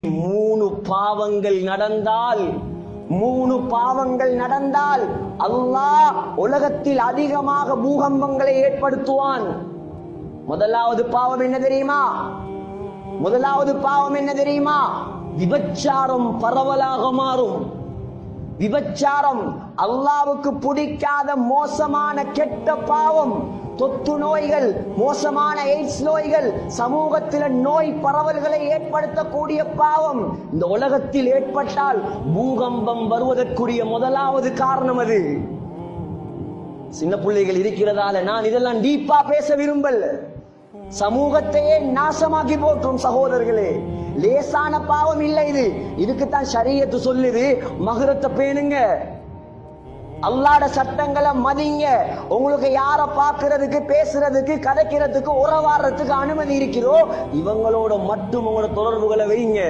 மூணு பாவங்கள் நடந்தால் அல்லாஹ் உலகத்தில் அதிகமாக பூகம்பங்களை ஏற்படுத்துவான். முதலாவது பாவம் என்ன தெரியுமா? விபச்சாரம் பரவலாக மாறும். விபச்சாரம் அல்லாஹ்வுக்கு பிடிக்காத மோசமான கெட்ட பாவம். தொத்து நோய்கள், மோசமான எய்ட்ஸ் நோய்கள், சமூகத்தில் நோய் பரவல்களை ஏற்படுத்தக்கூடிய பாவம் இந்த உலகத்தில் ஏற்பட்டால் பூகம்பம் வருவதற்குரிய முதலாவது காரணம் அது. சின்ன பிள்ளைகள் இருக்கிறதால நான் இதெல்லாம் டீப்பா பேச விரும்பல. சமூகத்தையே நாசமாக்கி போற்றும் சகோதரர்களே. லேசான பாவம் இல்லை இது. இதுக்குத்தான் ஷரியத்து சொல்லுது, மஹ்ரத்தை பேணுங்க, அல்லாஹ்வுடைய சட்டங்களை மதிங்க. உங்களுக்கு யார பாக்குறதுக்கு, பேசுறதுக்கு, கதைக்கிறதுக்கு, உறவாடுறதுக்கு அனுமதி இருக்கிறோ இவங்களோட மட்டும் உங்களோட தொடர்புகளை வைங்க.